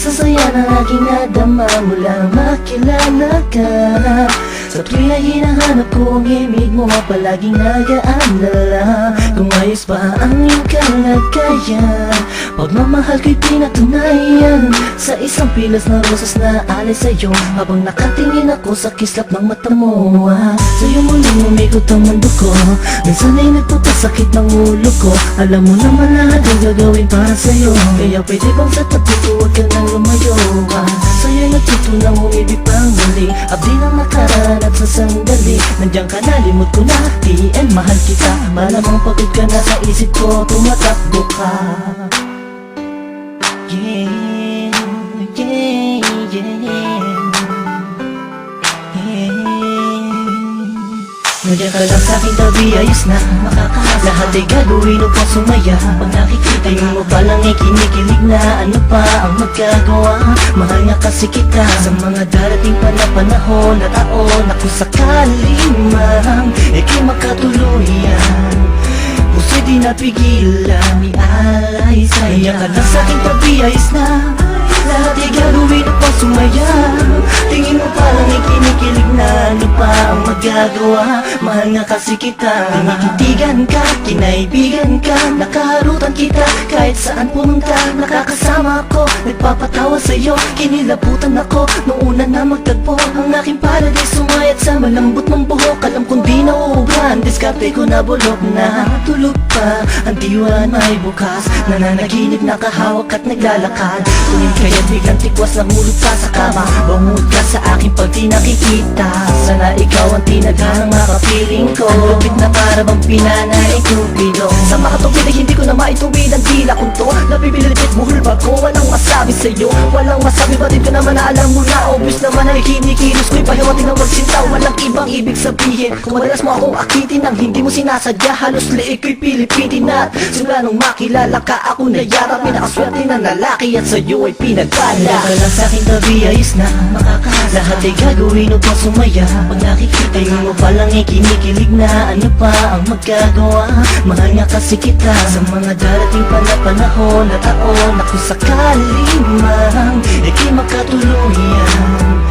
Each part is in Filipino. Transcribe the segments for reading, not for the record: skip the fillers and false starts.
Sasaya ng aking nadama mula makilala ka. Sa tuwing na hinahanap ko ang himig mo, palaging nag-aalala kung ayos pa ang iyong kalagayan. Pagmamahal ko'y pinatunayan sa isang pilas na rosas na alay sa'yo, habang nakatingin ako sa kislap ng mata mo. Sa'yo muling umikot ang mundo ko, minsan ay nagpapasakit ng ulo ko. Alam mo naman lahat ang gagawin para sa'yo, kaya pwede bang sa tabi ko huwag ka nang lumayo. Sa'yo'y natutunang umibig pang muli, abdi ng nakaraan at sa sandali nandiyan ka na, limot ko na, TN mahal kita. Malamang pagod ka na sa isip ko, tumatakbo ka. Yeah, yeah, yeah, yeah. Nandiyan ka lang sa'king tabi, ayos na makakahasa. Lahat ay gagawin upang sumaya. Pag nakikita mo palang ay kinikilig na, ano pa ang magagawa? Mahal nga kasi kita sa mga darating pa na panahon at taon na kung sakali mang ika'y makatuluyan, puso'y di napigilan, ialay sa'yo. Nandiyan ka lang sa'king tabi, ayos na lahat ay gagawin upang sumaya. Tingin mo parang ikinikilig na, ano pa ang magagawa? Mahal nga kasi kita, tinititigan ka, kinaibigan ka, nakaharutan kita kahit saan pumunta. Nakakasama ako, nagpapatawa sa'yo, kinilabutan ako nung una na magtagpo. Ang aking paradise sumayat sa malambot mong buhok. Alam kong di nauubran, diskarte ko na bulok na. Tulog pa, ang diwa may bukas, nananaginip, nakahawak at naglalakad. Tuwing kaya't biglang tikwas na hulog ka sa kama, bangod ka sa aking pag di nakikita. Sana ikaw ang tinadhanang makapiling ko, ang lupit na para bang pinanay kupido. Sa makatupid ay hindi ko na maituwid ang dila kong to. Nabibilipit buhol ba ko, walang masabi sa'yo, walang masabi, batid ko naman na alam mo na. Obvious naman ay kinikilos ko'y pahiwating ng magsinta, walang ibang ibig sabihin. Kung madalas mo akong akitin ang hindi mo sinasadya, halos liig ko'y pilipitin at simula nung makilala ka ako na yarap. Pinakaswerte na lalaki at sa'yo ay pinagpala. Nandiyan ka lang sa'king tabi, ayos na makakahasa. Lahat ay gagawin upang sumaya. Pag nakikita mo palang ay kinikilig na, ano pa ang magagawa? Mahal nga kasi kita sa mga darating pa na panahon at taon na kung sakali mang ika'y makatuluyan,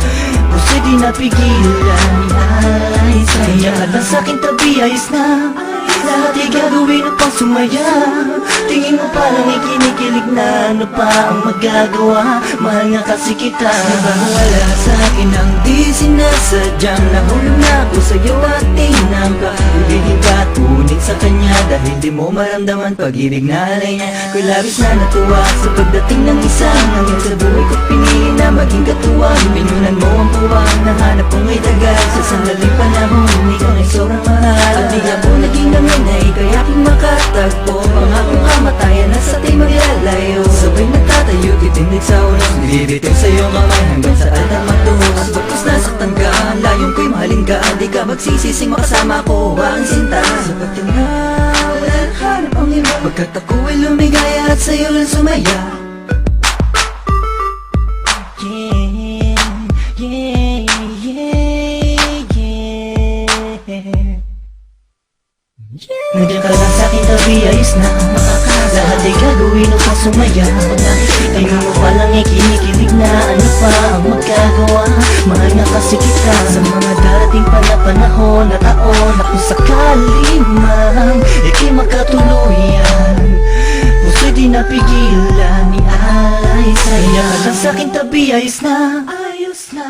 puso'y di napigilan, ialay sa'yo. Nandiyan ka lang sa'king tabi, ayos na lahat ay gagawin upang sumaya. Tingin mo parang ikinikilig na, ano pa ang magagawa? Mahal nga kasi kita. Nakawala sa'kin ang di sinasadyang, nahulog na ako sa'yo at tinangka. Ibigin ka tunay sa kanya dahil di mo maramdaman pag-ibig na alay niya. Ko'y labis na natuwa sa pagdating ng isang hanggang sa buhay ko't pinili na maging katuwang. Pinunan mo ang puwang, nahanap kong may tagal sa sandaling panahon, ikaw ay sobrang mahal. At di ako naging namin na ika'y aking makatagpo. Pangakong kamatayan na sa tayo maglalayo, sabay nagtatayo, titindig sa ulos, nilibitaw sa iyong kamay hanggang sa altar magtuhos. Ang bagkus nasaktan ka, ang layong ko'y mahalin ka, di ka magsisising makasama ko ang sinta. Sa pagtanda, wala nang hanap ang iba, pagkat ako'y lumigaya at sa'yo lang sumaya. Nandiyan ka lang sa'king tabi, ayos na makakahasa. Lahat ay gagawin upang sumaya. Pag nakikita mo palang ay kinikilig na, ano pa ang magagawa? Mahal nga kasi kita sa mga darating pa na panahon at taon na kung sakali mang ika'y makatuluyan, puso'y di napigilan, ialay sa'yo. Nandiyan ka lang sa'king tabi, ayos na, ayos na.